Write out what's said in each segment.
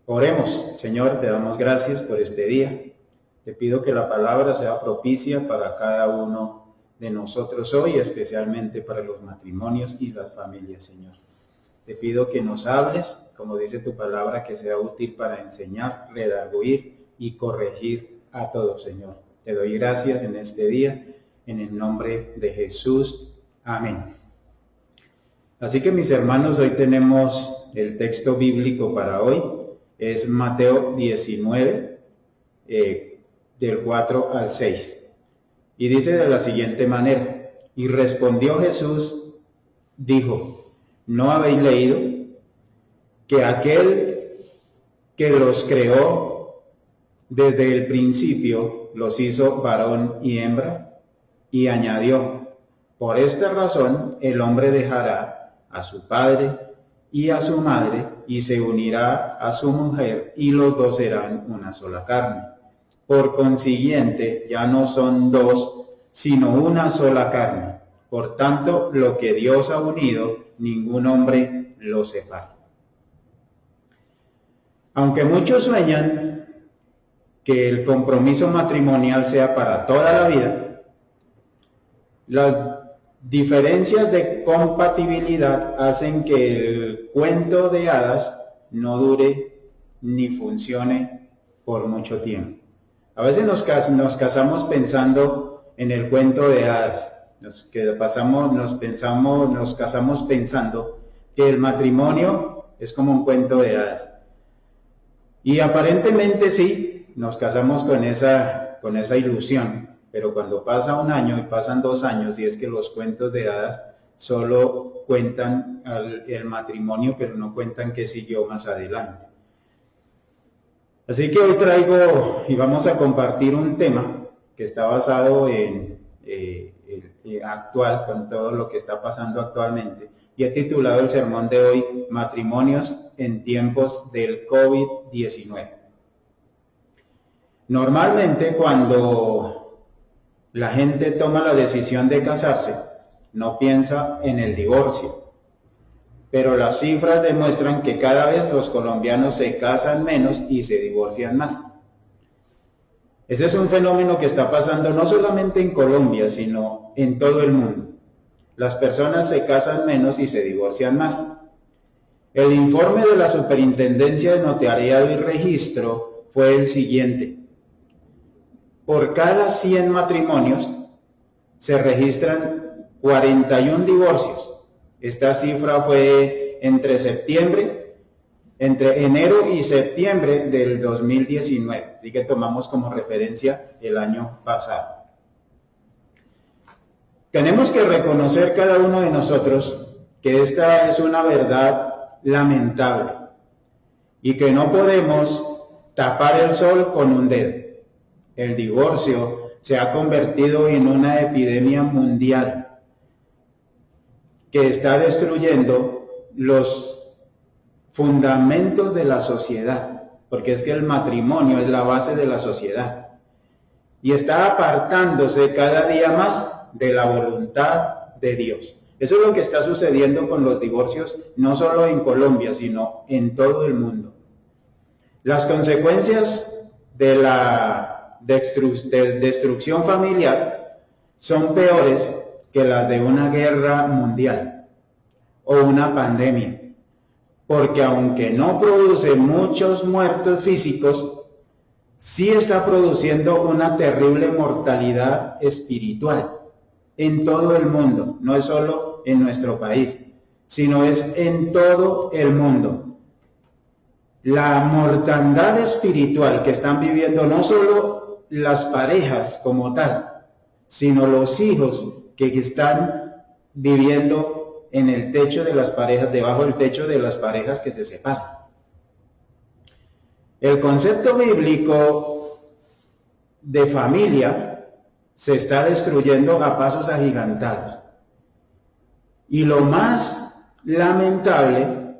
Oremos. Señor, te damos gracias por este día. Te pido que la palabra sea propicia para cada uno de nosotros hoy, especialmente para los matrimonios y las familias, Señor. Te pido que nos hables, como dice tu palabra, que sea útil para enseñar, redarguir y corregir a todos, Señor. Te doy gracias en este día, en el nombre de Jesús. Amén. Así que, mis hermanos, hoy tenemos el texto bíblico para hoy. Es Mateo 19, del 4 al 6. Y dice de la siguiente manera: y respondió Jesús, dijo, ¿no habéis leído que aquel que los creó desde el principio los hizo varón y hembra? Y añadió, por esta razón el hombre dejará a su padre y a su madre, y se unirá a su mujer, y los dos serán una sola carne. Por consiguiente, ya no son dos, sino una sola carne. Por tanto, lo que Dios ha unido, ningún hombre lo separa. Aunque muchos sueñan que el compromiso matrimonial sea para toda la vida, las diferencias de compatibilidad hacen que el cuento de hadas no dure ni funcione por mucho tiempo. A veces nos casamos pensando en el cuento de hadas. Nos casamos pensando que el matrimonio es como un cuento de hadas. Y aparentemente sí, nos casamos con esa ilusión. Pero cuando pasa un año y pasan 2 años, y es que los cuentos de hadas solo cuentan el matrimonio, pero no cuentan qué siguió más adelante. Así que hoy traigo y vamos a compartir un tema que está basado en actual, con todo lo que está pasando actualmente. Y he titulado el sermón de hoy, Matrimonios en tiempos del COVID-19. Normalmente cuando la gente toma la decisión de casarse, no piensa en el divorcio. Pero las cifras demuestran que cada vez los colombianos se casan menos y se divorcian más. Ese es un fenómeno que está pasando no solamente en Colombia, sino en todo el mundo. Las personas se casan menos y se divorcian más. El informe de la Superintendencia de Notariado y Registro fue el siguiente. Por cada 100 matrimonios se registran 41 divorcios. Esta cifra fue entre enero y septiembre del 2019. Así que tomamos como referencia el año pasado. Tenemos que reconocer cada uno de nosotros que esta es una verdad lamentable y que no podemos tapar el sol con un dedo. El divorcio se ha convertido en una epidemia mundial que está destruyendo los fundamentos de la sociedad, porque es que el matrimonio es la base de la sociedad, y está apartándose cada día más de la voluntad de Dios. Eso es lo que está sucediendo con los divorcios, no solo en Colombia, sino en todo el mundo. Las consecuencias de la destrucción familiar son peores que las de una guerra mundial o una pandemia, porque aunque no produce muchos muertos físicos, sí está produciendo una terrible mortalidad espiritual en todo el mundo. No es solo en nuestro país, sino es en todo el mundo. La mortandad espiritual que están viviendo no solo las parejas como tal, sino los hijos que están viviendo en el techo de las parejas, debajo del techo de las parejas que se separan. El concepto bíblico de familia se está destruyendo a pasos agigantados. Y lo más lamentable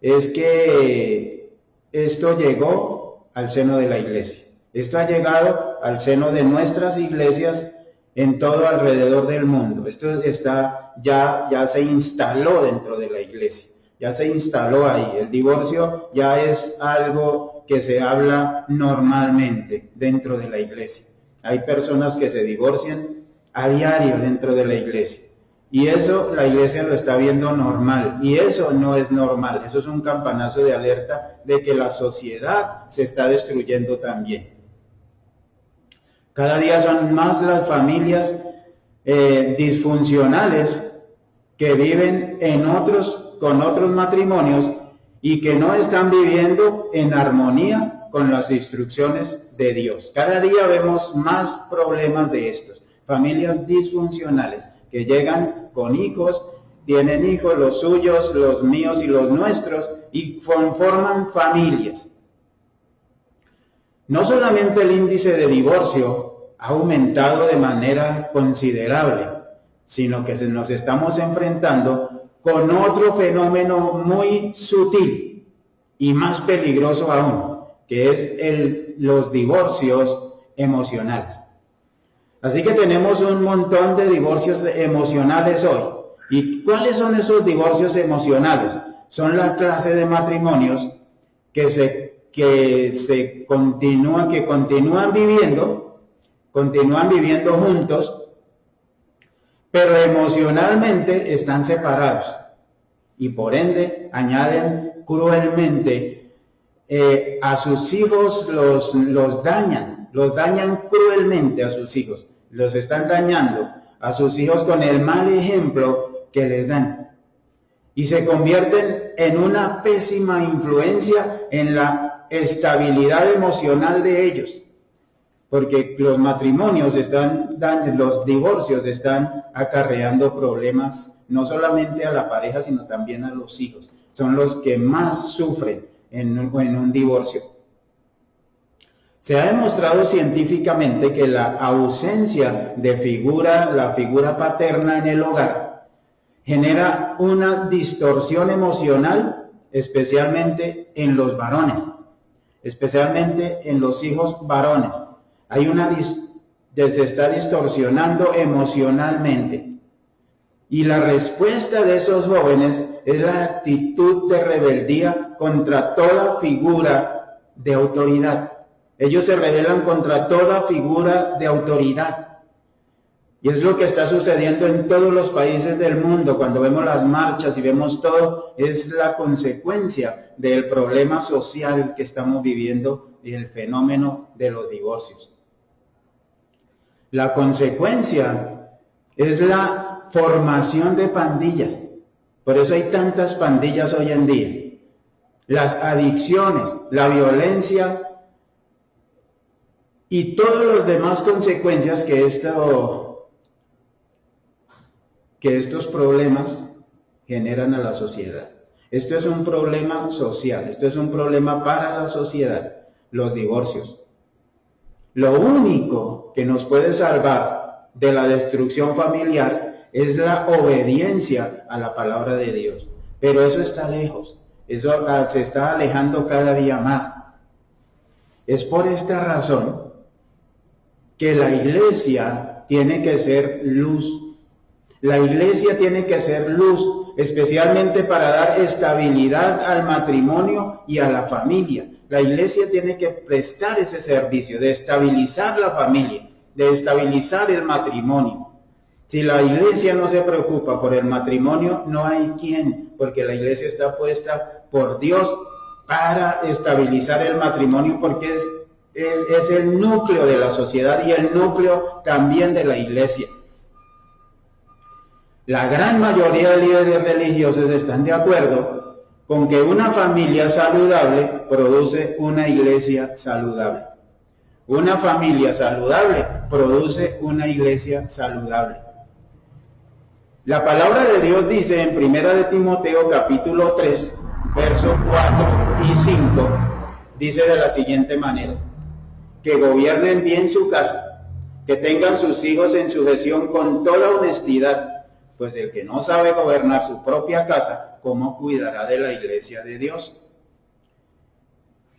es que esto llegó al seno de la iglesia. Esto ha llegado al seno de nuestras iglesias en todo alrededor del mundo. Esto ya se instaló dentro de la iglesia. ya se instaló ahí. El divorcio ya es algo que se habla normalmente dentro de la iglesia. Hay personas que se divorcian a diario dentro de la iglesia. Y eso la iglesia lo está viendo normal. Y eso no es normal. Eso es un campanazo de alerta de que la sociedad se está destruyendo también. Cada día son más las familias disfuncionales que viven con otros matrimonios y que no están viviendo en armonía con las instrucciones de Dios. Cada día vemos más problemas de estos. Familias disfuncionales que llegan con hijos, tienen hijos, los suyos, los míos y los nuestros, y forman familias. No solamente el índice de divorcio ha aumentado de manera considerable, sino que nos estamos enfrentando con otro fenómeno muy sutil y más peligroso aún, que es los divorcios emocionales. Así que tenemos un montón de divorcios emocionales hoy. ¿Y cuáles son esos divorcios emocionales? Son la clase de matrimonios que continúan viviendo juntos, pero emocionalmente están separados y por ende añaden cruelmente a sus hijos, los dañan cruelmente a sus hijos, los están dañando a sus hijos con el mal ejemplo que les dan y se convierten en una pésima influencia en la estabilidad emocional de ellos. Porque los los divorcios están acarreando problemas no solamente a la pareja, sino también a los hijos. Son los que más sufren en un divorcio. Se ha demostrado científicamente que la ausencia de la figura paterna en el hogar, genera una distorsión emocional, especialmente en los varones, especialmente en los hijos varones. Se está distorsionando emocionalmente. Y la respuesta de esos jóvenes es la actitud de rebeldía contra toda figura de autoridad. Ellos se rebelan contra toda figura de autoridad. Y es lo que está sucediendo en todos los países del mundo. Cuando vemos las marchas y vemos todo, es la consecuencia del problema social que estamos viviendo y el fenómeno de los divorcios. La consecuencia es la formación de pandillas. Por eso hay tantas pandillas hoy en día. Las adicciones, la violencia y todas las demás consecuencias que estos problemas generan a la sociedad. Esto es un problema social, esto es un problema para la sociedad, los divorcios. Lo único que nos puede salvar de la destrucción familiar es la obediencia a la palabra de Dios. Pero eso está lejos, eso se está alejando cada día más. Es por esta razón que la iglesia tiene que ser luz. La iglesia tiene que ser luz, especialmente para dar estabilidad al matrimonio y a la familia. La iglesia tiene que prestar ese servicio de estabilizar la familia, de estabilizar el matrimonio. Si la iglesia no se preocupa por el matrimonio, no hay quien, porque la iglesia está puesta por Dios para estabilizar el matrimonio, porque es el núcleo de la sociedad y el núcleo también de la iglesia. La gran mayoría de líderes religiosos están de acuerdo con que una familia saludable produce una iglesia saludable. Una familia saludable produce una iglesia saludable. La palabra de Dios dice en 1 de Timoteo capítulo 3, versos 4 y 5, dice de la siguiente manera: que gobiernen bien su casa, que tengan sus hijos en sujeción con toda honestidad, pues el que no sabe gobernar su propia casa, ¿cómo cuidará de la iglesia de Dios?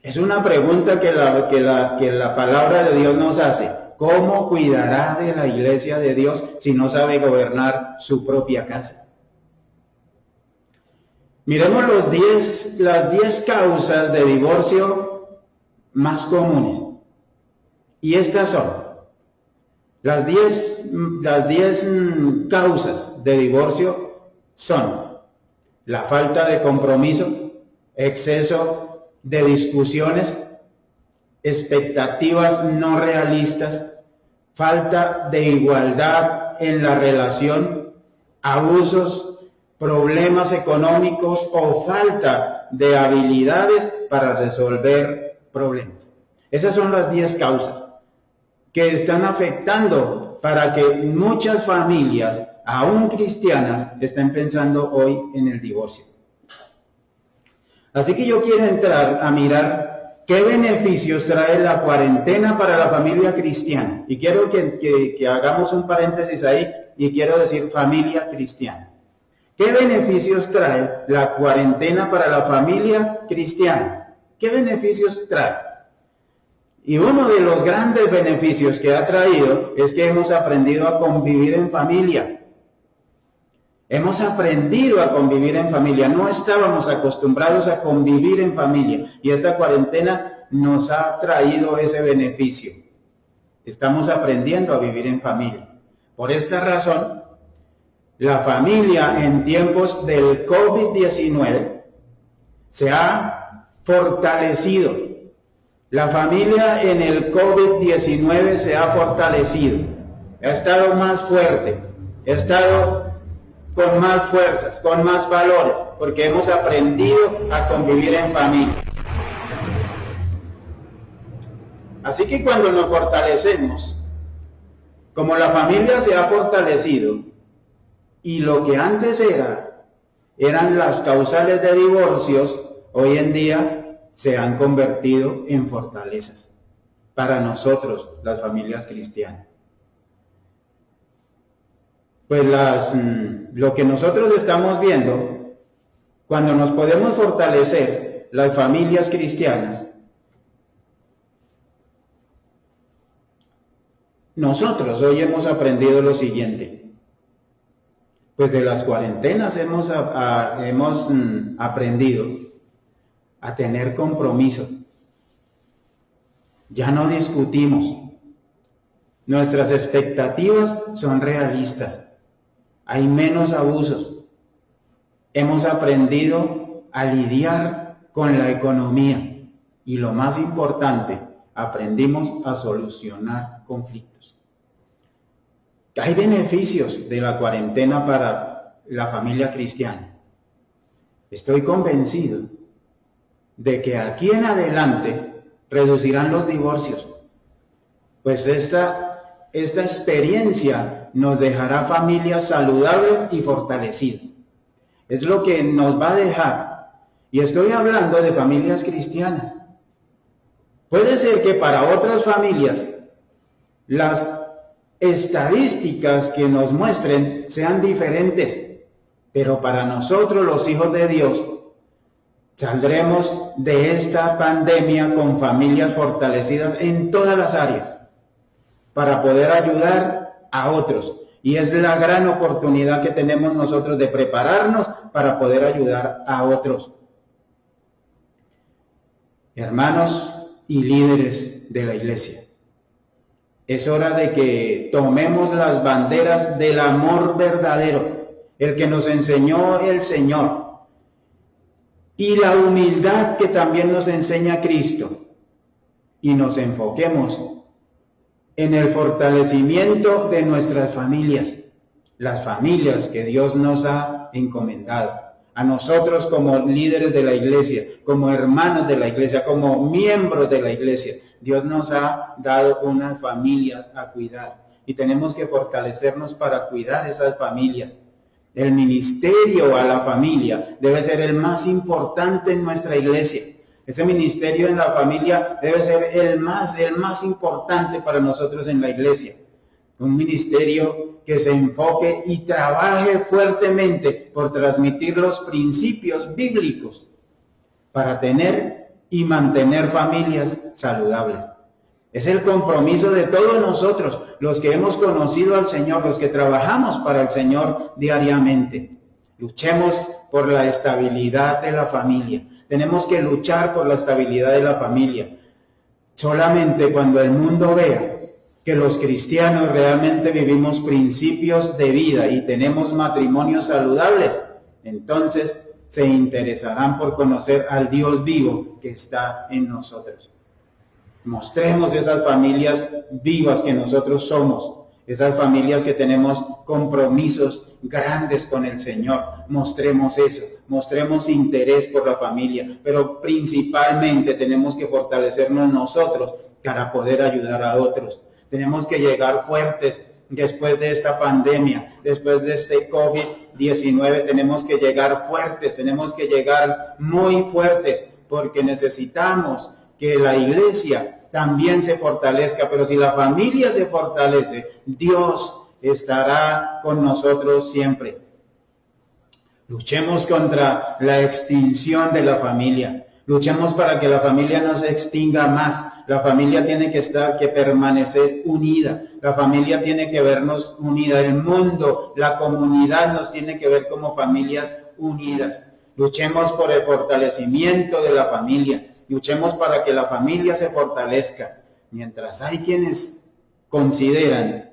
Es una pregunta que la palabra de Dios nos hace. ¿Cómo cuidará de la iglesia de Dios si no sabe gobernar su propia casa? Miremos las 10 causas de divorcio más comunes. Y estas son las 10 causas de divorcio son la falta de compromiso, exceso de discusiones, expectativas no realistas, falta de igualdad en la relación, abusos, problemas económicos o falta de habilidades para resolver problemas. Esas son las 10 causas que están afectando para que muchas familias, aún cristianas, estén pensando hoy en el divorcio. Así que yo quiero entrar a mirar qué beneficios trae la cuarentena para la familia cristiana. Y quiero que hagamos un paréntesis ahí y quiero decir familia cristiana. ¿Qué beneficios trae la cuarentena para la familia cristiana? ¿Qué beneficios trae? Y uno de los grandes beneficios que ha traído es que hemos aprendido a convivir en familia. Hemos aprendido a convivir en familia. No estábamos acostumbrados a convivir en familia. Y esta cuarentena nos ha traído ese beneficio. Estamos aprendiendo a vivir en familia. Por esta razón, la familia en tiempos del COVID-19 se ha fortalecido. La familia en el COVID-19 se ha fortalecido, ha estado más fuerte, ha estado con más fuerzas, con más valores, porque hemos aprendido a convivir en familia. Así que cuando nos fortalecemos, como la familia se ha fortalecido, y lo que antes eran las causales de divorcios, hoy en día se han convertido en fortalezas para nosotros, las familias cristianas. Pues lo que nosotros estamos viendo, cuando nos podemos fortalecer las familias cristianas, nosotros hoy hemos aprendido lo siguiente. Pues de las cuarentenas hemos aprendido a tener compromiso. Ya no discutimos. Nuestras expectativas son realistas. Hay menos abusos. Hemos aprendido a lidiar con la economía. Y lo más importante, aprendimos a solucionar conflictos. Hay beneficios de la cuarentena para la familia cristiana. Estoy convencido de que aquí en adelante reducirán los divorcios, pues esta experiencia nos dejará familias saludables y fortalecidas. Es lo que nos va a dejar, y estoy hablando de familias cristianas. Puede ser que para otras familias las estadísticas que nos muestren sean diferentes, pero para nosotros los hijos de Dios, saldremos de esta pandemia con familias fortalecidas en todas las áreas para poder ayudar a otros. Y es la gran oportunidad que tenemos nosotros de prepararnos para poder ayudar a otros. Hermanos y líderes de la iglesia, es hora de que tomemos las banderas del amor verdadero, el que nos enseñó el Señor, y la humildad que también nos enseña Cristo, y nos enfoquemos en el fortalecimiento de nuestras familias, las familias que Dios nos ha encomendado, a nosotros como líderes de la iglesia, como hermanos de la iglesia, como miembros de la iglesia. Dios nos ha dado unas familias a cuidar y tenemos que fortalecernos para cuidar esas familias. El ministerio a la familia debe ser el más importante en nuestra iglesia. Ese ministerio en la familia debe ser el más importante para nosotros en la iglesia. Un ministerio que se enfoque y trabaje fuertemente por transmitir los principios bíblicos para tener y mantener familias saludables. Es el compromiso de todos nosotros, los que hemos conocido al Señor, los que trabajamos para el Señor diariamente. Luchemos por la estabilidad de la familia. Tenemos que luchar por la estabilidad de la familia. Solamente cuando el mundo vea que los cristianos realmente vivimos principios de vida y tenemos matrimonios saludables, entonces se interesarán por conocer al Dios vivo que está en nosotros. Mostremos esas familias vivas que nosotros somos, esas familias que tenemos compromisos grandes con el Señor. Mostremos eso, mostremos interés por la familia, pero principalmente tenemos que fortalecernos nosotros para poder ayudar a otros. Tenemos que llegar fuertes después de esta pandemia, después de este COVID-19, tenemos que llegar fuertes, tenemos que llegar muy fuertes, porque necesitamos que la iglesia también se fortalezca, pero si la familia se fortalece, Dios estará con nosotros siempre. Luchemos contra la extinción de la familia. Luchemos para que la familia no se extinga más. La familia tiene que permanecer unida. La familia tiene que vernos unida. El mundo, la comunidad nos tiene que ver como familias unidas. Luchemos por el fortalecimiento de la familia. Luchemos para que la familia se fortalezca. Mientras hay quienes consideran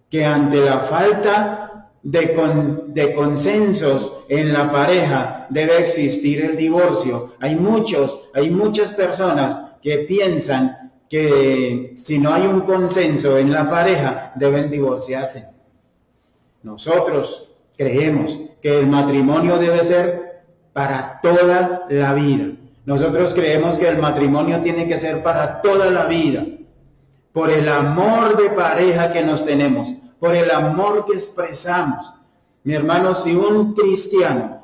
que ante la falta de consensos en la pareja debe existir el divorcio. Hay muchas personas que piensan que si no hay un consenso en la pareja deben divorciarse. Nosotros creemos que el matrimonio debe ser para toda la vida. Nosotros creemos que el matrimonio tiene que ser para toda la vida, por el amor de pareja que nos tenemos, por el amor que expresamos. Mi hermano, si un cristiano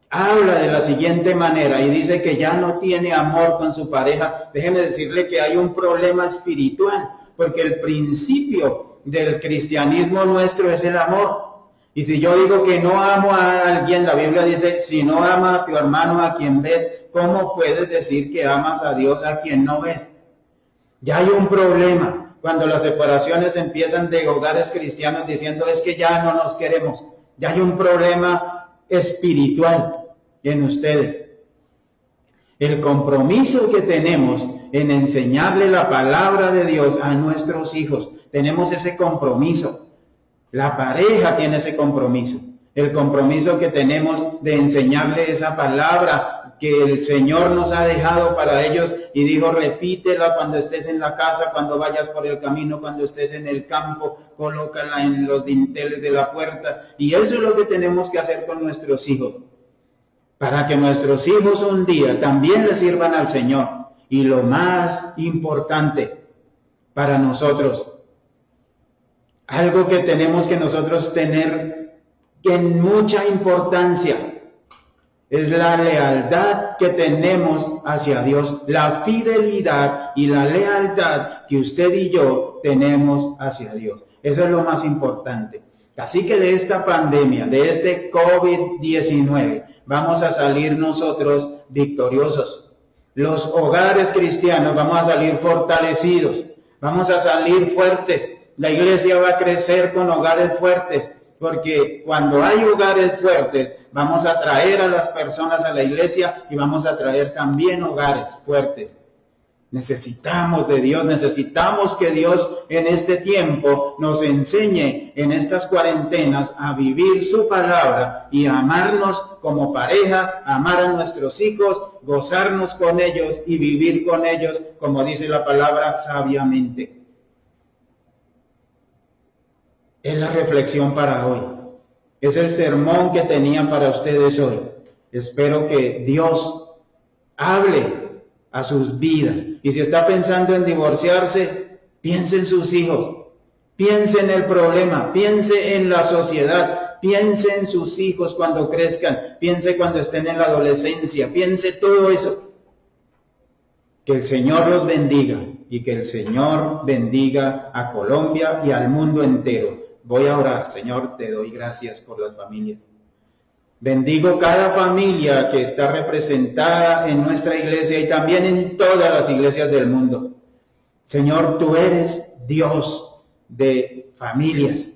habla de la siguiente manera y dice que ya no tiene amor con su pareja, déjeme decirle que hay un problema espiritual, porque el principio del cristianismo nuestro es el amor. Y si yo digo que no amo a alguien, la Biblia dice, si no amas a tu hermano a quien ves, ¿cómo puedes decir que amas a Dios a quien no ves? Ya hay un problema cuando las separaciones empiezan de hogares cristianos diciendo es que ya no nos queremos. Ya hay un problema espiritual en ustedes. El compromiso que tenemos en enseñarle la palabra de Dios a nuestros hijos, tenemos ese compromiso. La pareja tiene ese compromiso. El compromiso que tenemos de enseñarle esa palabra que el Señor nos ha dejado para ellos y dijo, repítela cuando estés en la casa, cuando vayas por el camino, cuando estés en el campo, colócala en los dinteles de la puerta. Y eso es lo que tenemos que hacer con nuestros hijos, para que nuestros hijos un día también le sirvan al Señor. Y lo más importante para nosotros, algo que tenemos que nosotros tener en mucha importancia, es la lealtad que tenemos hacia Dios, la fidelidad y la lealtad que usted y yo tenemos hacia Dios. Eso es lo más importante. Así que de esta pandemia, de este COVID-19, vamos a salir nosotros victoriosos. Los hogares cristianos vamos a salir fortalecidos, vamos a salir fuertes. La iglesia va a crecer con hogares fuertes, porque cuando hay hogares fuertes, vamos a traer a las personas a la iglesia y vamos a traer también hogares fuertes. Necesitamos de Dios, necesitamos que Dios en este tiempo nos enseñe en estas cuarentenas a vivir su palabra y a amarnos como pareja, amar a nuestros hijos, gozarnos con ellos y vivir con ellos, como dice la palabra, sabiamente. Es la reflexión para hoy. Es el sermón que tenía para ustedes hoy. Espero que Dios hable a sus vidas. Y si está pensando en divorciarse, piense en sus hijos. Piense en el problema. Piense en la sociedad. Piense en sus hijos cuando crezcan. Piense cuando estén en la adolescencia. Piense todo eso. Que el Señor los bendiga y que el Señor bendiga a Colombia y al mundo entero. Voy a orar. Señor, te doy gracias por las familias. Bendigo cada familia que está representada en nuestra iglesia y también en todas las iglesias del mundo. Señor, tú eres Dios de familias.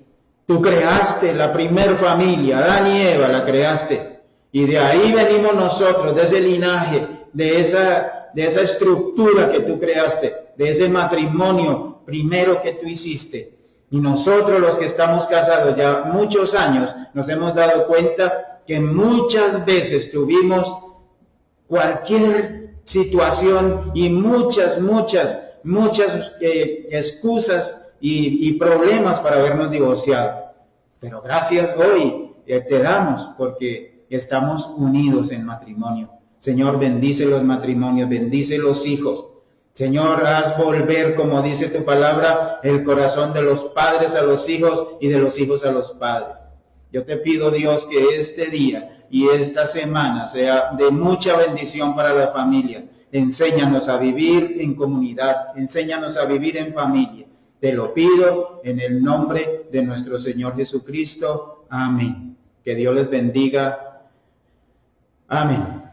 Tú creaste la primer familia, Adán y Eva la creaste. Y de ahí venimos nosotros, de ese linaje, de esa estructura que tú creaste, de ese matrimonio primero que tú hiciste. Y nosotros los que estamos casados ya muchos años nos hemos dado cuenta que muchas veces tuvimos cualquier situación y muchas excusas y problemas para habernos divorciado. Pero gracias hoy te damos porque estamos unidos en matrimonio. Señor, bendice los matrimonios, bendice los hijos. Señor, haz volver, como dice tu palabra, el corazón de los padres a los hijos y de los hijos a los padres. Yo te pido, Dios, que este día y esta semana sea de mucha bendición para las familias. Enséñanos a vivir en comunidad, enséñanos a vivir en familia. Te lo pido en el nombre de nuestro Señor Jesucristo. Amén. Que Dios les bendiga. Amén.